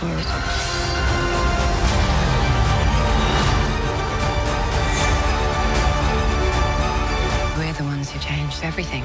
years. We're the ones who changed everything.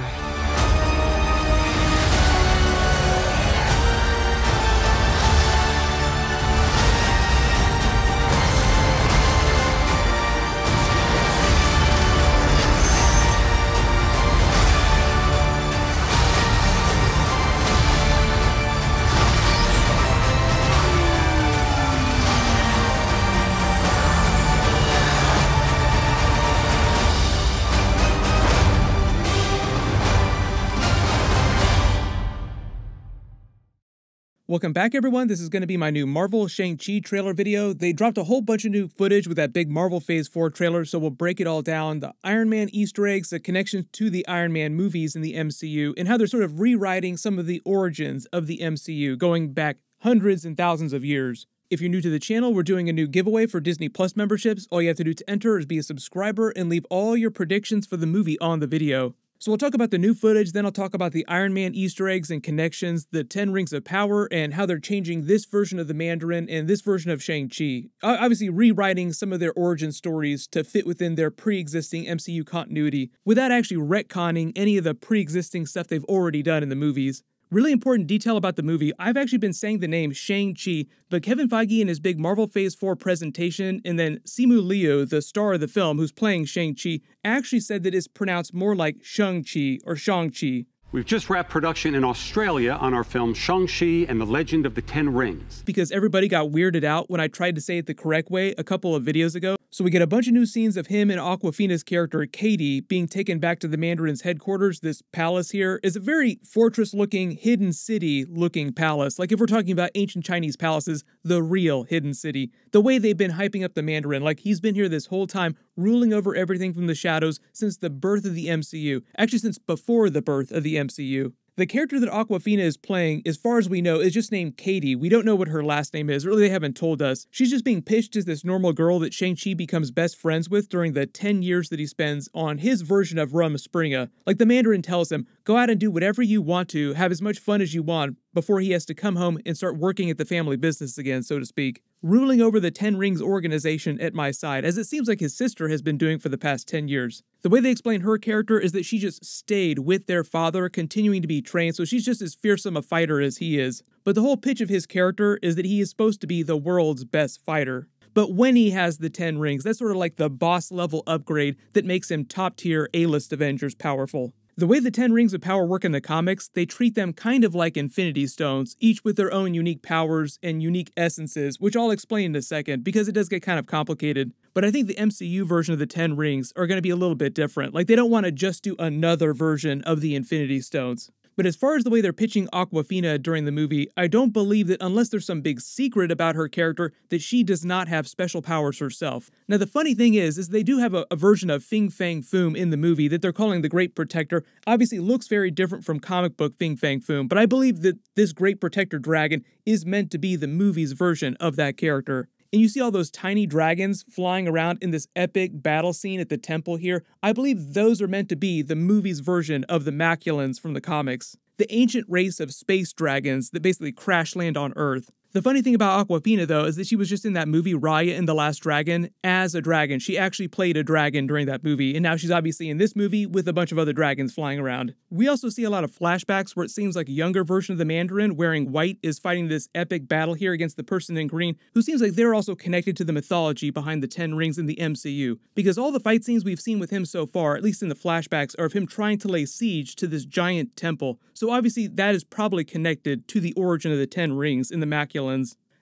Welcome back, everyone. This is going to be my new Marvel Shang-Chi trailer video. They dropped a whole bunch of new footage with that big Marvel Phase 4 trailer, so we'll break it all down. The Iron Man Easter eggs, the connections to the Iron Man movies in the MCU, and how they're sort of rewriting some of the origins of the MCU, going back hundreds and thousands of years. If you're new to the channel, we're doing a new giveaway for Disney Plus memberships. All you have to do to enter is be a subscriber and leave all your predictions for the movie on the video. So we'll talk about the new footage, then I'll talk about the Iron Man Easter eggs and connections, the 10 Rings of Power, and how they're changing this version of the Mandarin and this version of Shang-Chi. Obviously rewriting some of their origin stories to fit within their pre-existing MCU continuity, without actually retconning any of the pre-existing stuff they've already done in the movies. Really important detail about the movie, I've actually been saying the name Shang-Chi, but Kevin Feige in his big Marvel Phase 4 presentation, and then Simu Liu, the star of the film who's playing Shang-Chi, actually said that it's pronounced more like Shang-Chi or Shang-Chi. We've just wrapped production in Australia on our film Shang-Chi and the Legend of the Ten Rings. Because everybody got weirded out when I tried to say it the correct way a couple of videos ago. So we get a bunch of new scenes of him and Awkwafina's character, Katie, being taken back to the Mandarin's headquarters. This palace here is a very fortress-looking, hidden city-looking palace. Like if we're talking about ancient Chinese palaces, the real hidden city. The way they've been hyping up the Mandarin, like he's been here this whole time, ruling over everything from the shadows since the birth of the MCU. Actually, since before the birth of the MCU. The character that Awkwafina is playing, as far as we know, is just named Katie. We don't know what her last name is. Really, they haven't told us. She's just being pitched as this normal girl that Shang-Chi becomes best friends with during the 10 years that he spends on his version of Rumspringa. Like the Mandarin tells him, go out and do whatever you want to, have as much fun as you want, before he has to come home and start working at the family business again, so to speak. Ruling over the Ten Rings organization at my side, as it seems like his sister has been doing for the past 10 years. The way they explain her character is that she just stayed with their father, continuing to be trained, so she's just as fearsome a fighter as he is. But the whole pitch of his character is that he is supposed to be the world's best fighter. But when he has the 10 rings, that's sort of like the boss level upgrade that makes him top tier A-list Avengers powerful. The way the 10 Rings of Power work in the comics, they treat them kind of like Infinity Stones, each with their own unique powers and unique essences, which I'll explain in a second, because it does get kind of complicated. But I think the MCU version of the 10 Rings are going to be a little bit different. Like, they don't want to just do another version of the Infinity Stones. But as far as the way they're pitching Awkwafina during the movie, I don't believe that unless there's some big secret about her character, that she does not have special powers herself. Now the funny thing is they do have a version of Fin Fang Foom in the movie that they're calling the Great Protector. Obviously looks very different from comic book Fin Fang Foom, but I believe that this Great Protector dragon is meant to be the movie's version of that character. And you see all those tiny dragons flying around in this epic battle scene at the temple here. I believe those are meant to be the movie's version of the Maculans from the comics. The ancient race of space dragons that basically crash land on Earth. The funny thing about Awkwafina, though, is that she was just in that movie Raya and the Last Dragon as a dragon. She actually played a dragon during that movie, and now she's obviously in this movie with a bunch of other dragons flying around. We also see a lot of flashbacks where it seems like a younger version of the Mandarin wearing white is fighting this epic battle here against the person in green, who seems like they're also connected to the mythology behind the 10 Rings in the MCU. Because all the fight scenes we've seen with him so far, at least in the flashbacks, are of him trying to lay siege to this giant temple. So obviously that is probably connected to the origin of the 10 Rings in the Maculans.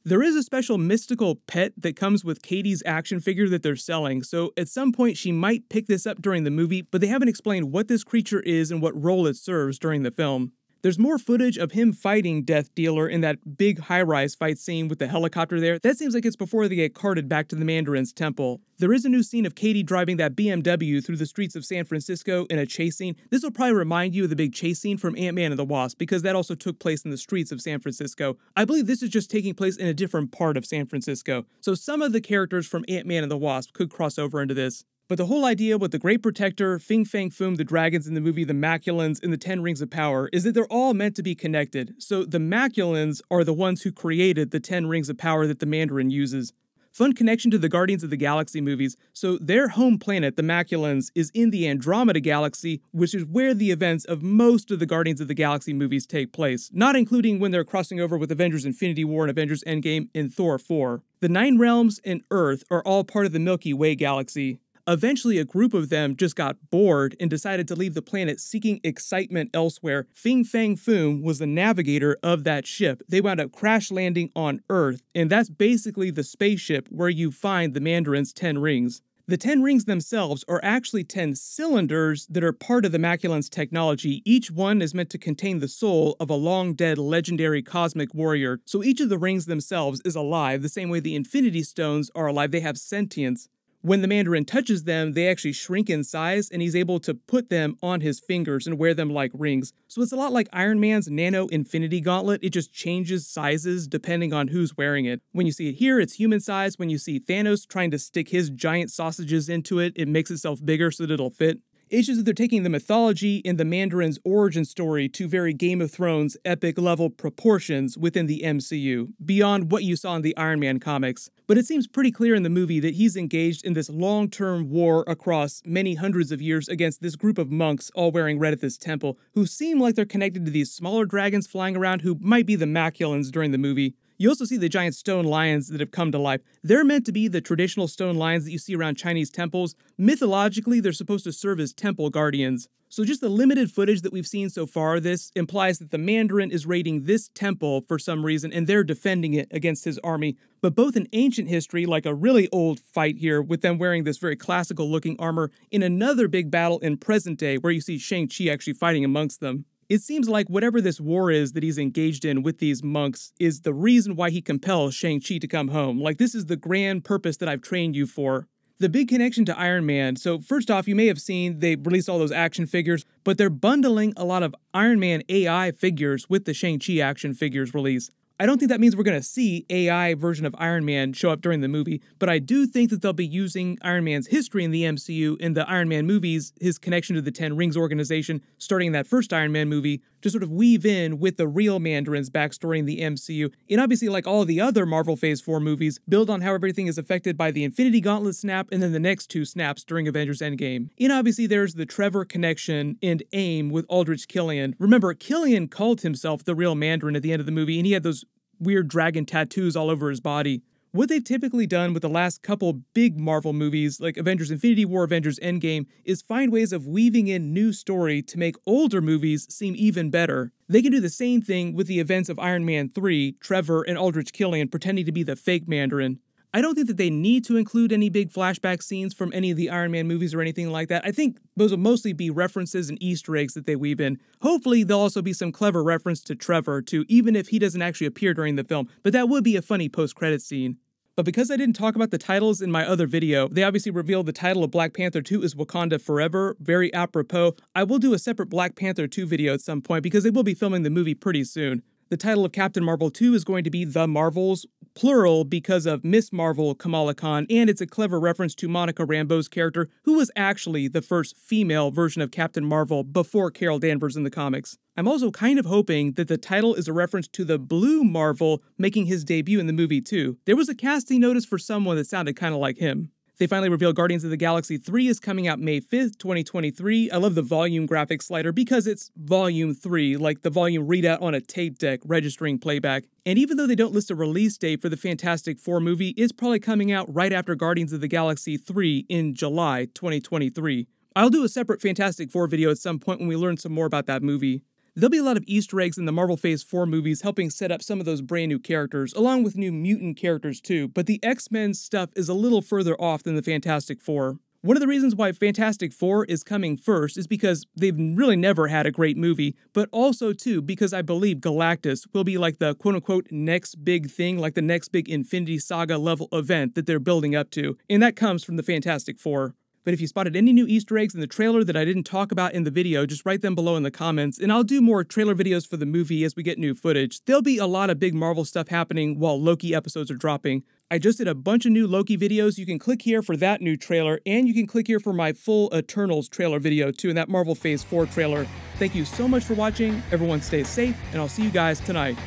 There is a special mystical pet that comes with Katie's action figure that they're selling, so at some point she might pick this up during the movie, but they haven't explained what this creature is and what role it serves during the film. There's more footage of him fighting Death Dealer in that big high-rise fight scene with the helicopter there. That seems like it's before they get carted back to the Mandarin's temple. There is a new scene of Katie driving that BMW through the streets of San Francisco in a chase scene. This will probably remind you of the big chase scene from Ant-Man and the Wasp, because that also took place in the streets of San Francisco. I believe this is just taking place in a different part of San Francisco. So some of the characters from Ant-Man and the Wasp could cross over into this. But the whole idea with the Great Protector, Fin Fang Foom, the dragons in the movie The Maculans, and the 10 Rings of Power is that they're all meant to be connected. So the Maculans are the ones who created the 10 Rings of Power that the Mandarin uses. Fun connection to the Guardians of the Galaxy movies. So their home planet, the Maculans, is in the Andromeda Galaxy, which is where the events of most of the Guardians of the Galaxy movies take place, not including when they're crossing over with Avengers Infinity War and Avengers Endgame and Thor 4. The Nine Realms and Earth are all part of the Milky Way galaxy. Eventually, a group of them just got bored and decided to leave the planet seeking excitement elsewhere. Fin Fang Foom was the navigator of that ship. They wound up crash landing on Earth, and that's basically the spaceship where you find the Mandarin's 10 rings. The 10 rings themselves are actually 10 cylinders that are part of the Maculan's technology. Each one is meant to contain the soul of a long-dead legendary cosmic warrior. So each of the rings themselves is alive, the same way the Infinity Stones are alive. They have sentience. When the Mandarin touches them, they actually shrink in size, and he's able to put them on his fingers and wear them like rings. So it's a lot like Iron Man's Nano Infinity Gauntlet. It just changes sizes depending on who's wearing it. When you see it here, it's human size. When you see Thanos trying to stick his giant sausages into it, it makes itself bigger so that it'll fit. It's just that they're taking the mythology and the Mandarin's origin story to very Game of Thrones epic-level proportions within the MCU, beyond what you saw in the Iron Man comics. But it seems pretty clear in the movie that he's engaged in this long-term war across many hundreds of years against this group of monks all wearing red at this temple, who seem like they're connected to these smaller dragons flying around who might be the Maculans during the movie. You also see the giant stone lions that have come to life. They're meant to be the traditional stone lions that you see around Chinese temples. Mythologically, they're supposed to serve as temple guardians. So just the limited footage that we've seen so far, this implies that the Mandarin is raiding this temple for some reason, and they're defending it against his army. But both in ancient history, like a really old fight here, with them wearing this very classical-looking armor, in another big battle in present day, where you see Shang-Chi actually fighting amongst them. It seems like whatever this war is that he's engaged in with these monks is the reason why he compels Shang-Chi to come home. Like, this is the grand purpose that I've trained you for. The big connection to Iron Man. So first off, you may have seen they released all those action figures, but they're bundling a lot of Iron Man AI figures with the Shang-Chi action figures release. I don't think that means we're going to see AI version of Iron Man show up during the movie, but I do think that they'll be using Iron Man's history in the MCU in the Iron Man movies, his connection to the 10 Rings organization, starting in that first Iron Man movie, to sort of weave in with the real Mandarin's backstory in the MCU. And obviously, like all the other Marvel Phase 4 movies, build on how everything is affected by the Infinity Gauntlet snap and then the next two snaps during Avengers Endgame. And obviously, there's the Trevor connection and AIM with Aldrich Killian. Remember, Killian called himself the real Mandarin at the end of the movie, and he had those weird dragon tattoos all over his body. What they've typically done with the last couple big Marvel movies, like Avengers Infinity War, Avengers Endgame, is find ways of weaving in new story to make older movies seem even better. They can do the same thing with the events of Iron Man 3, Trevor and Aldrich Killian pretending to be the fake Mandarin. I don't think that they need to include any big flashback scenes from any of the Iron Man movies or anything like that. I think those will mostly be references and Easter eggs that they weave in. Hopefully, there'll also be some clever reference to Trevor, too, even if he doesn't actually appear during the film, but that would be a funny post-credits scene. But because I didn't talk about the titles in my other video, they obviously revealed the title of Black Panther 2 is Wakanda Forever, very apropos. I will do a separate Black Panther 2 video at some point because they will be filming the movie pretty soon. The title of Captain Marvel 2 is going to be The Marvels, plural because of Miss Marvel Kamala Khan, and it's a clever reference to Monica Rambeau's character, who was actually the first female version of Captain Marvel before Carol Danvers in the comics. I'm also kind of hoping that the title is a reference to the Blue Marvel making his debut in the movie too. There was a casting notice for someone that sounded kind of like him. They finally revealed Guardians of the Galaxy 3 is coming out May 5th, 2023. I love the volume graphics slider because it's volume 3, like the volume readout on a tape deck registering playback. And even though they don't list a release date for the Fantastic Four movie, it's probably coming out right after Guardians of the Galaxy 3 in July 2023. I'll do a separate Fantastic Four video at some point when we learn some more about that movie. There'll be a lot of Easter eggs in the Marvel Phase 4 movies helping set up some of those brand new characters, along with new mutant characters too, but the X-Men stuff is a little further off than the Fantastic Four. One of the reasons why Fantastic Four is coming first is because they've really never had a great movie, but also too because I believe Galactus will be like the quote-unquote next big thing, like the next big Infinity Saga level event that they're building up to, and that comes from the Fantastic Four. But if you spotted any new Easter eggs in the trailer that I didn't talk about in the video, just write them below in the comments, and I'll do more trailer videos for the movie as we get new footage. There'll be a lot of big Marvel stuff happening while Loki episodes are dropping. I just did a bunch of new Loki videos. You can click here for that new trailer, and you can click here for my full Eternals trailer video too, and that Marvel Phase 4 trailer. Thank you so much for watching. Everyone stay safe, and I'll see you guys tonight.